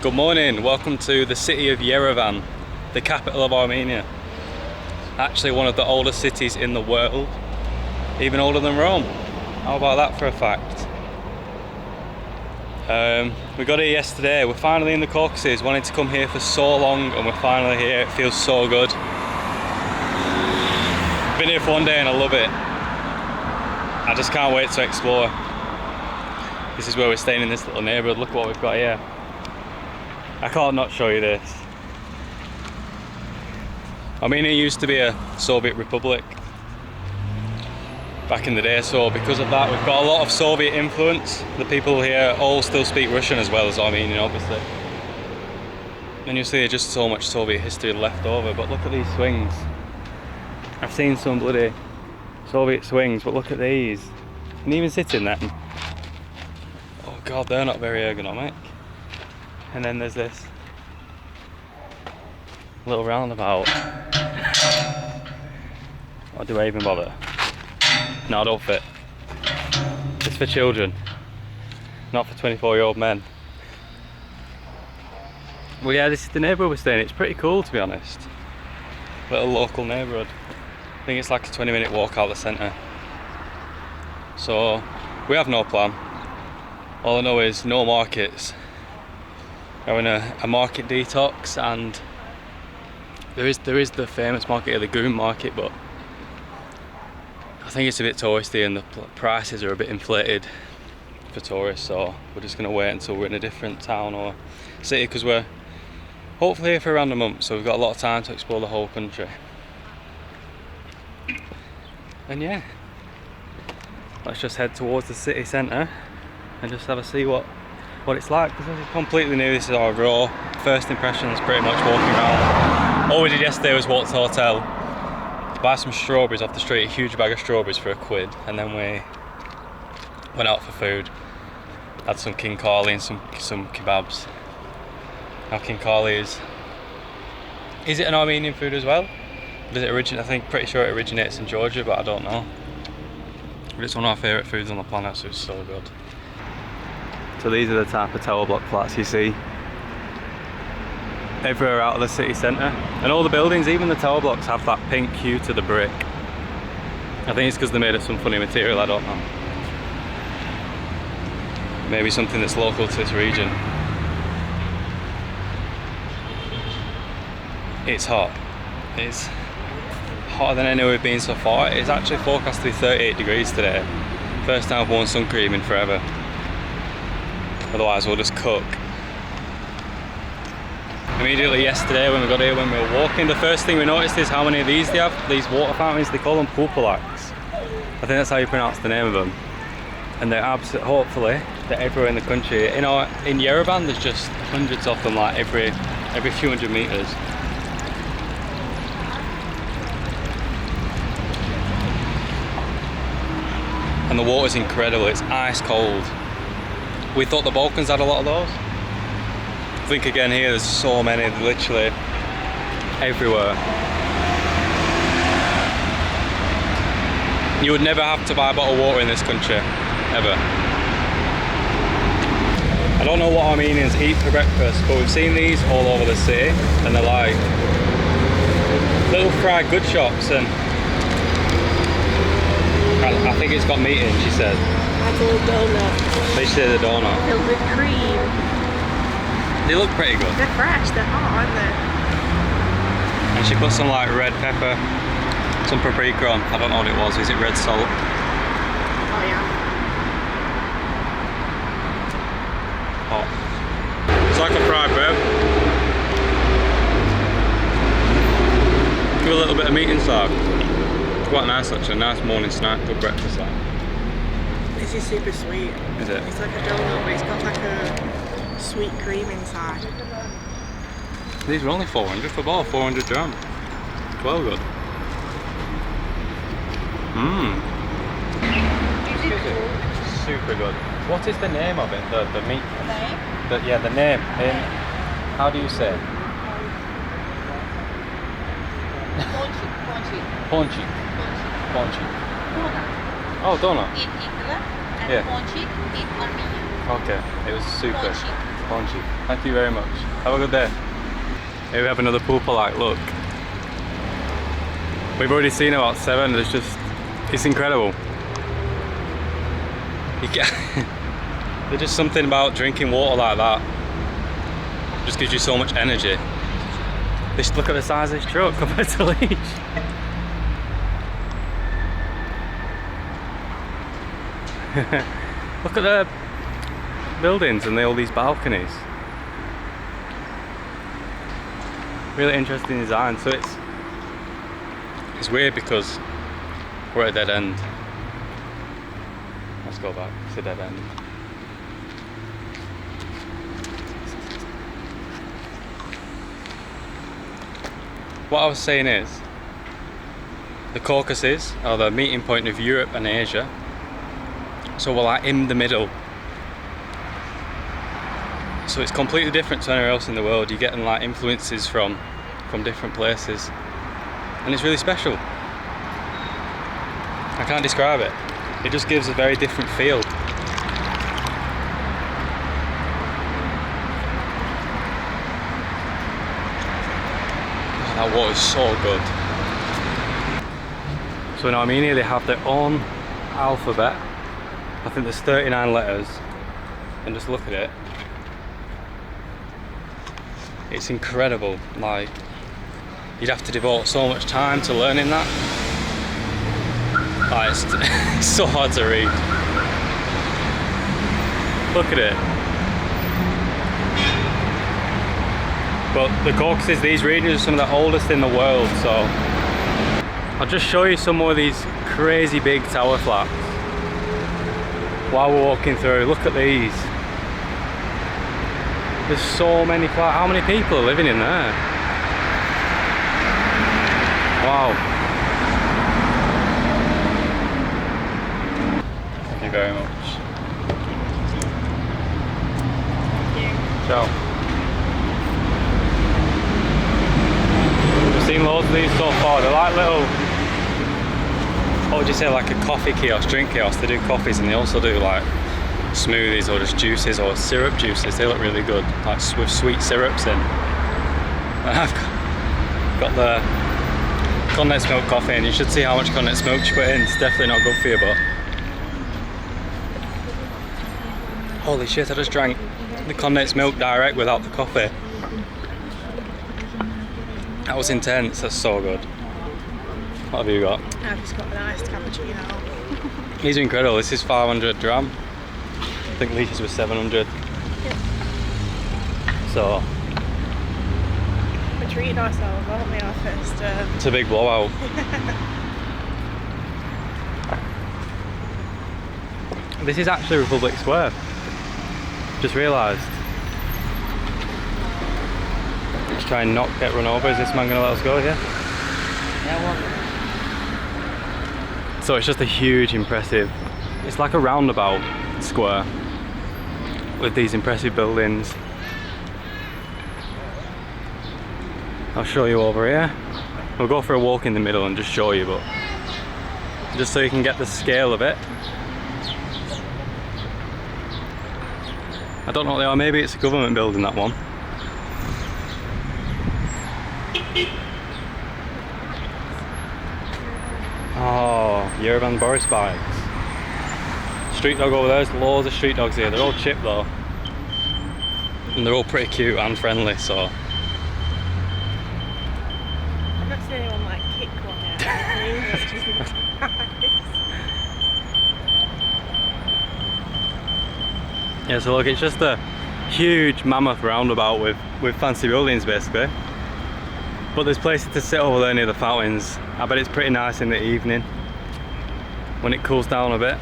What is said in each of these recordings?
Good morning, welcome to the city of Yerevan, the capital of Armenia. Actually one of the oldest cities in the world, even older than Rome. How about that for a fact? We got here yesterday, we're finally in the Caucasus, wanted to come here for so long and we're finally here, it feels so good. Been here for one day and I love it. I just can't wait to explore. This is where we're staying in this little neighbourhood, look what we've got here. I can't not show you this. Armenia used to be a Soviet republic back in the day, so because of that we've got a lot of Soviet influence. The people here all still speak Russian as well as Armenian, obviously. And you'll see just so much Soviet history left over, but look at these swings. I've seen some bloody Soviet swings, but look at these. You can even sit in them. Oh god, they're not very ergonomic. And then there's this little roundabout. Or do I even bother? No, I don't fit. It's for children, not for 24-year-old men. Well yeah, this is the neighbourhood we're staying in. It's pretty cool, to be honest. Little local neighbourhood. I think it's like a 20-minute walk out the centre. So we have no plan. All I know is no markets. We're in a market detox, and there is the famous market, the Goon market, but I think it's a bit touristy and the prices are a bit inflated for tourists, so we're just going to wait until we're in a different town or city, because we're hopefully here for around a month, so we've got a lot of time to explore the whole country. And yeah, let's just head towards the city centre and just have a see what it's like, because this is completely new. This is our raw first impressions, pretty much walking around. All we did yesterday was walk to the hotel, buy some strawberries off the street, a huge bag of strawberries for £1, and then we went out for food. Had some king kali and some kebabs. Now king kali is it an Armenian food as well? Does it originate? I think pretty sure it originates in Georgia, but I don't know. But it's one of our favourite foods on the planet, so it's so good. So these are the type of tower block flats you see everywhere out of the city centre. And all the buildings, even the tower blocks, have that pink hue to the brick. I think it's because they're made of some funny material, I don't know. Maybe something that's local to this region. It's hot. It's hotter than anywhere we've been so far. It's actually forecast to be 38 degrees today. First time I've worn sun cream in forever. Otherwise we'll just cook. Immediately yesterday when we got here, when we were walking, the first thing we noticed is how many of these they have. These water fountains, they call them Pulpulaks. I think that's how you pronounce the name of them. And they're hopefully, they're everywhere in the country. In Yerevan there's just hundreds of them, like every few hundred metres. And the water's incredible, it's ice cold. We thought the Balkans had a lot of those. I think again here there's so many, literally everywhere. You would never have to buy a bottle of water in this country, ever. I don't know what Armenians eat for breakfast, but we've seen these all over the city, and they're like little fried good shops, and I think it's got meat in, she said. Like a little donut. They said a donut. Filled with cream. They look pretty good. They're fresh, they're hot, aren't they? And she put some like red pepper, some paprika on. I don't know what it was. Is it red salt? Oh yeah. Hot. It's like a fried bread with a little bit of meat inside. It's quite nice actually. Nice morning snack, good breakfast like. This is super sweet. Is it? It's like a donut, but it's got like a sweet cream inside. These were only 400 for ball, 400 gram. Well good. Mmm. Super good. What is the name of it? The meat? The name? Yeah, the name. How do you say it? Ponchik. Oh, donut. In English and Yeah. Ponchik in Armenian. Okay, it was super. Ponchik. Ponchik. Thank you very much. Have a good day. Here we have another Pulpulak, look. We've already seen about 7, there's just, it's incredible. You get, there's just something about drinking water like that. It just gives you so much energy. Just look at the size of this truck compared to Leach. Look at the buildings and all these balconies. Really interesting design. So it's weird because we're at a dead end. Let's go back. It's a dead end. What I was saying is, the Caucasus are the meeting point of Europe and Asia. So we're like in the middle. So it's completely different to anywhere else in the world. You're getting like influences from different places. And it's really special. I can't describe it. It just gives a very different feel. That water is so good. So in Armenia they have their own alphabet. I think there's 39 letters. And just look at it. It's incredible. Like, you'd have to devote so much time to learning that. Like, it's so hard to read. Look at it. But the Caucasus, these regions are some of the oldest in the world, so I'll just show you some more of these crazy big tower flats while we're walking through. Look at these. There's so many flats. How many people are living in there? Wow. Thank you very much. Thank you. Ciao. We've seen loads of these so far. They're like little, what would you say, like a coffee kiosk, drink kiosk. They do coffees and they also do like smoothies or just juices or syrup juices. They look really good, like with sweet syrups in. And I've got the condensed milk coffee, and you should see how much condensed milk you put in. It's definitely not good for you, but holy shit, I just drank the condensed milk direct without the coffee. That was intense. That's so good. What have you got? I've just got an iced cappuccino. These are incredible. This is 500 dirham. I think Leach's was 700. Yep. So We're treating ourselves, aren't we? Our first. It's a big blowout. This is actually Republic Square. Just realised. Let's try and not get run over. Is this man going to let us go here? Yeah, so it's just a huge, impressive. It's like a roundabout square with these impressive buildings. I'll show you over here. We'll go for a walk in the middle and just show you, but just so you can get the scale of it. I don't know what they are. Maybe it's a government building, that one. Oh, Yerevan Boris bikes. Street dog over there. There's loads of street dogs here. They're all chipped though, and they're all pretty cute and friendly. So I've not seen anyone like kick one yet. Which is nice. yeah, so look, it's just a huge mammoth roundabout with fancy buildings basically. But there's places to sit over there near the fountains. I bet it's pretty nice in the evening when it cools down a bit.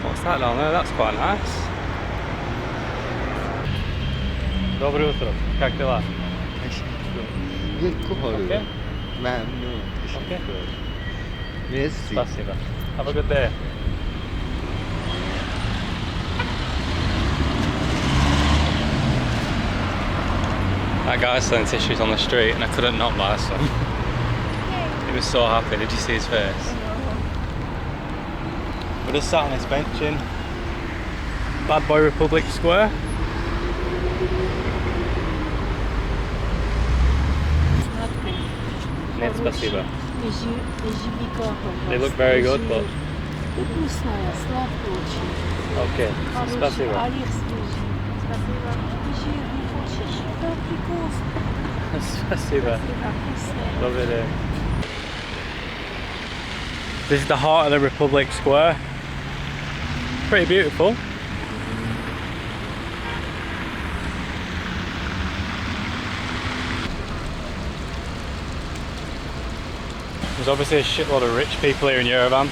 What's that down there? That's quite nice. Доброе утро. Как дела? Okay. Okay. Спасибо. Have a good day. That guy's selling tissues on the street and I couldn't not buy some. He was so happy. Did you see his face? We're just sat on this bench in Bad Boy Republic Square. Нет, спасибо. They look very good, but... Okay, спасибо. Спасибо. Lovely day. This is the heart of the Republic Square. Pretty beautiful. There's obviously a shitload of rich people here in Yerevan.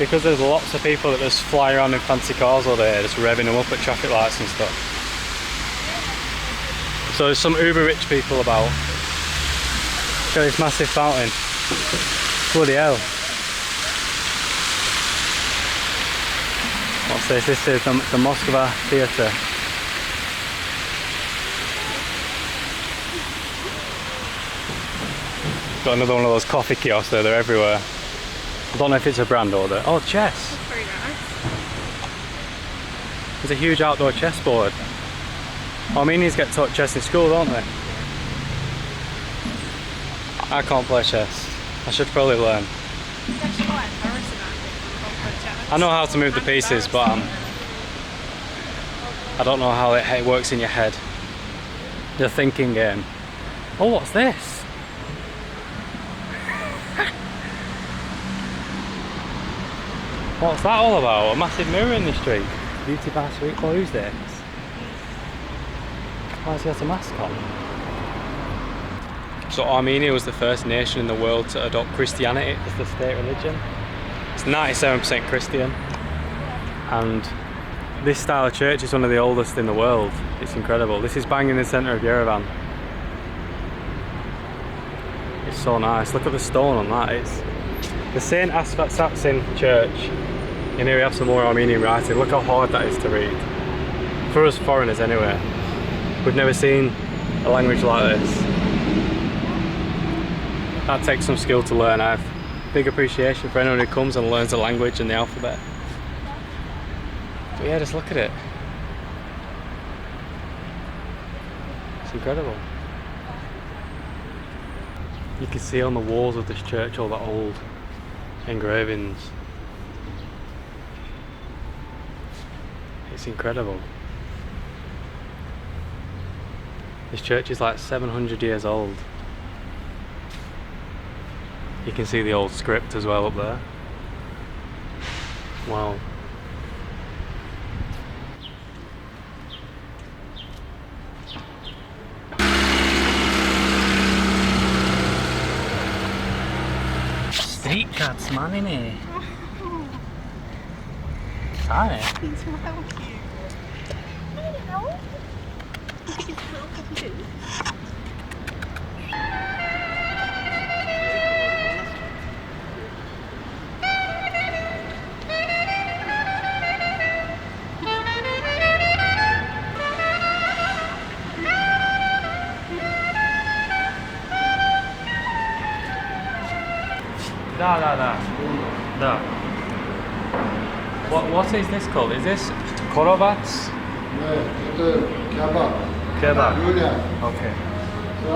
Because there's lots of people that just fly around in fancy cars all day, just revving them up at traffic lights and stuff. So there's some uber rich people about. Look at this massive fountain. Bloody hell. What's this? This is the Moskva Theatre. Got another one of those coffee kiosks there, they're everywhere. I don't know if it's a brand or the... Oh, chess! That's very nice. There's a huge outdoor chessboard. Armenians get taught chess in school, don't they? I can't play chess. I should probably learn. It's actually quite embarrassing, I think. I know how to move the pieces, but I don't know how it works in your head. The thinking game. Oh, what's this? What's that all about? A massive mirror in the street. Beauty by Sweet Boy, who's this? Why has he got a mask on? So Armenia was the first nation in the world to adopt Christianity as the state religion. It's 97% Christian. And this style of church is one of the oldest in the world. It's incredible. This is bang in the centre of Yerevan. It's so nice. Look at the stone on that. It's the St. Astvatsatsin church. And here we have some more Armenian writing. Look how hard that is to read. For us foreigners anyway. We've never seen a language like this. That takes some skill to learn. I have big appreciation for anyone who comes and learns the language and the alphabet. But yeah, just look at it. It's incredible. You can see on the walls of this church all the old engravings. It's incredible. This church is like 700 years old. You can see the old script as well up there. Wow. Street cats, man, innit? Hi. He's so cute. Hello. He's so cute. Da. What is this called? Is this korovats? No, it's kebab. Kebab. Julia. Okay. So,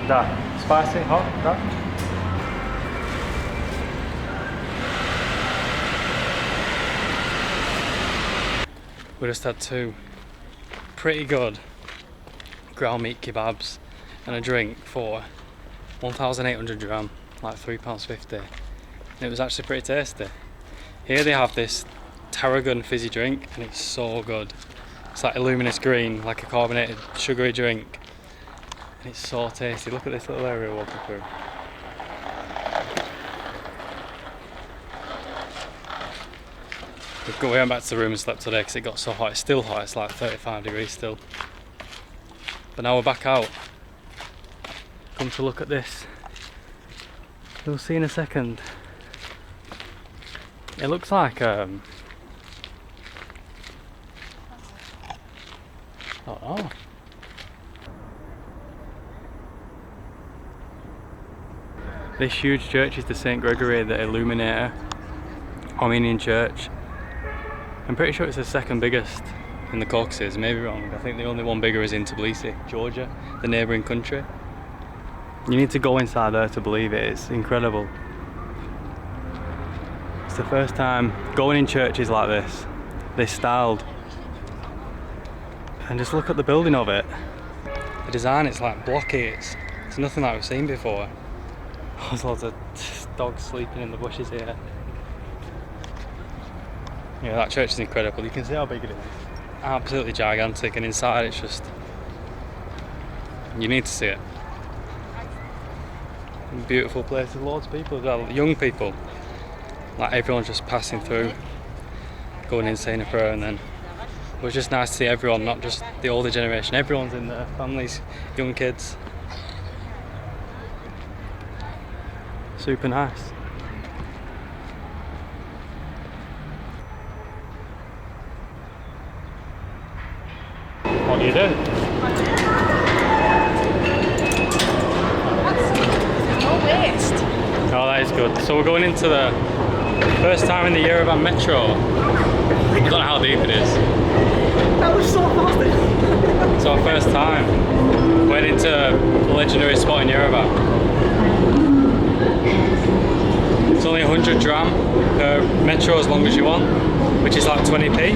Da. Spicy, hot, da. We just had two pretty good ground meat kebabs and a drink for 1,800 dirham, like £3.50. And it was actually pretty tasty. Here they have this tarragon fizzy drink and it's so good. It's like a luminous green, like a carbonated sugary drink. And it's so tasty. Look at this little area we're walking through. We went back to the room and slept today because it got so hot. It's still hot, it's like 35 degrees still. But now we're back out. Come to look at this. You'll see in a second. It looks like oh, This huge church is the St. Gregory, the Illuminator Armenian church. I'm pretty sure it's the second biggest in the Caucasus, maybe wrong. I think the only one bigger is in Tbilisi, Georgia, the neighbouring country. You need to go inside there to believe it, it's incredible. It's the first time going in churches like this styled. And just look at the building of it. The design, it's like blocky, it's nothing like we've seen before. There's lots of dogs sleeping in the bushes here. Yeah, that church is incredible. You can see how big it is. Absolutely gigantic, and inside it's just... you need to see it. Beautiful place, there's loads of people as well, young people. Like everyone's just passing through, going in, saying a prayer, and then it was just nice to see everyone, not just the older generation. Everyone's in there, families, young kids. Super nice. What do you do? No waste. Oh, that is good. So we're going into the first time in the Yerevan Metro. I don't know how deep it is. That was so fast. It's our first time. Went into the legendary spot in Yerevan. It's only 100 dram per metro as long as you want, which is like 20p.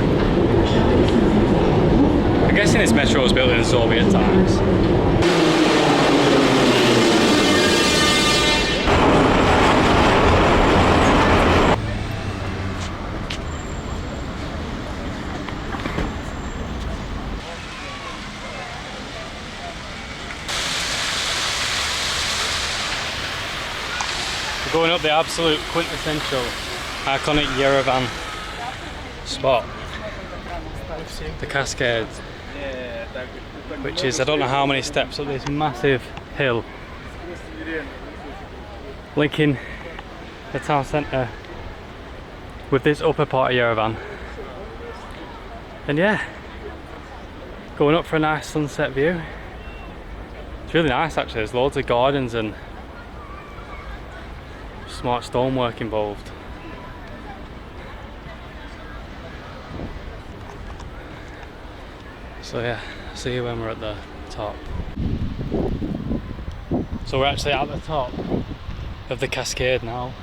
I'm guessing this metro was built in the Soviet times. We're going up the absolute quintessential iconic Yerevan spot, the Cascade, which is, I don't know how many steps up this massive hill, linking the town centre with this upper part of Yerevan. And yeah, going up for a nice sunset view. It's really nice actually, there's loads of gardens and smart stonework involved. So yeah, see you when we're at the top. So we're actually at the top of the cascade now.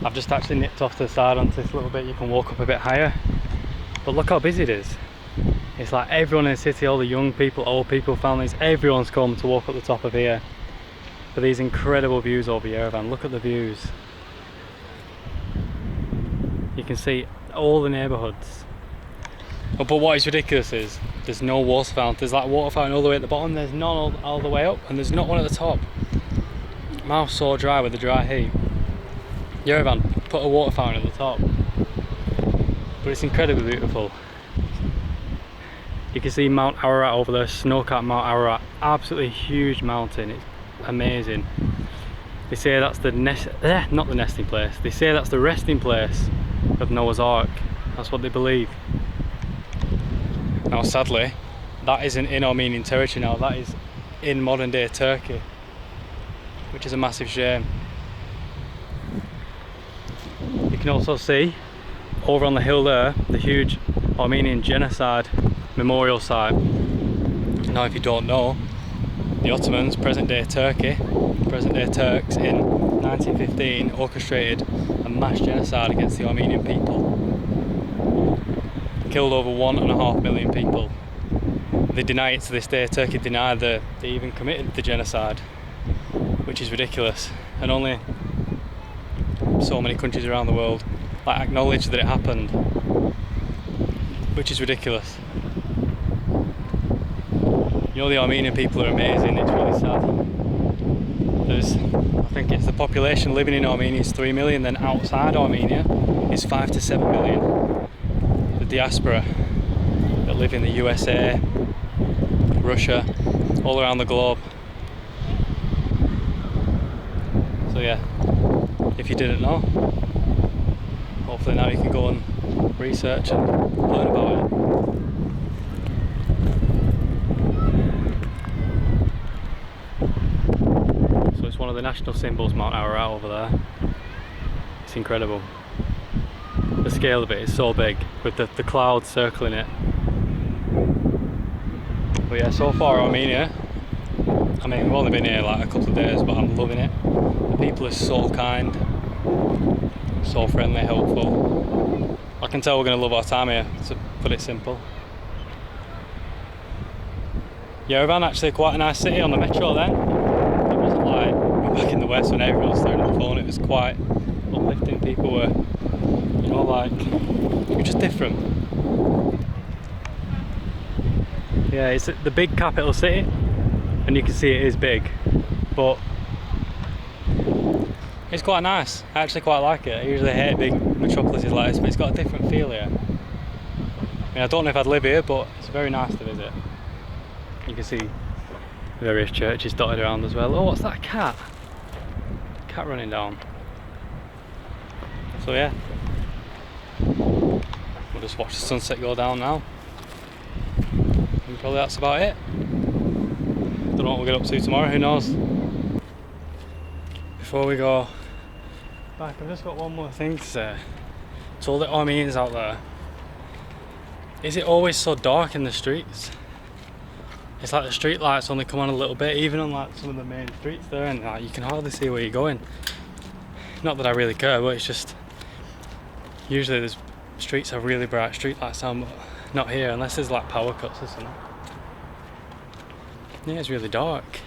I've just actually nipped off to the side onto this little bit. You can walk up a bit higher, but look how busy it is. It's like everyone in the city, all the young people, old people, families, everyone's come to walk up the top of here for these incredible views over Yerevan. Look at the views. You can see all the neighbourhoods. Oh, but what is ridiculous is there's no water fountain. There's like water fountain all the way at the bottom, there's none all the way up, and there's not one at the top. My mouth's so dry with the dry heat. Yerevan put a water fountain at the top, but it's incredibly beautiful. You can see Mount Ararat over there, snow-capped Mount Ararat, absolutely huge mountain. It's amazing. They say that's the not the nesting place. They say that's the resting place of Noah's Ark. That's what they believe. Now sadly, that isn't in Armenian territory now, that is in modern day Turkey, which is a massive shame. You can also see over on the hill there, the huge Armenian Genocide memorial site. Now if you don't know, the Ottomans, present day Turkey, present day Turks in 1915 orchestrated a mass genocide against the Armenian people. Killed over 1.5 million people. They deny it to this day. Turkey deny that they even committed the genocide, which is ridiculous. And only so many countries around the world like acknowledge that it happened, which is ridiculous. You know, the Armenian people are amazing. It's really sad. I think it's the population living in Armenia is 3 million, then outside Armenia is 5 to 7 million. The diaspora that live in the USA, Russia, all around the globe. So yeah, if you didn't know, hopefully now you can go and research and learn about it. So it's one of the national symbol's Mount Ararat over there. It's incredible. The scale of it is so big, with the clouds circling it. But yeah, so far Armenia, I mean we've only been here like a couple of days, but I'm loving it. The people are so kind, so friendly, helpful. I can tell we're going to love our time here, to put it simple. Yerevan actually quite a nice city on the metro then. It wasn't like back in the West when everyone was staring at the phone. It was quite uplifting. People were, you know, like, it was just different. Yeah, it's the big capital city, and you can see it is big, but it's quite nice. I actually quite like it. I usually hate big metropolises like this, but it's got a different feel here. I mean, I don't know if I'd live here, but it's very nice to visit. You can see various churches dotted around as well. Oh, what's that cat? Cat running down. So yeah, we'll just watch the sunset go down now. And probably that's about it. Don't know what we'll get up to tomorrow, who knows? Before we go back, I've just got one more thing to say. To all the Armenians out there, is it always so dark in the streets? It's like the street lights only come on a little bit, even on like some of the main streets there, and like, you can hardly see where you're going. Not that I really care, but it's just usually the streets have really bright street lights on, but not here unless there's like power cuts or something. Yeah, it's really dark.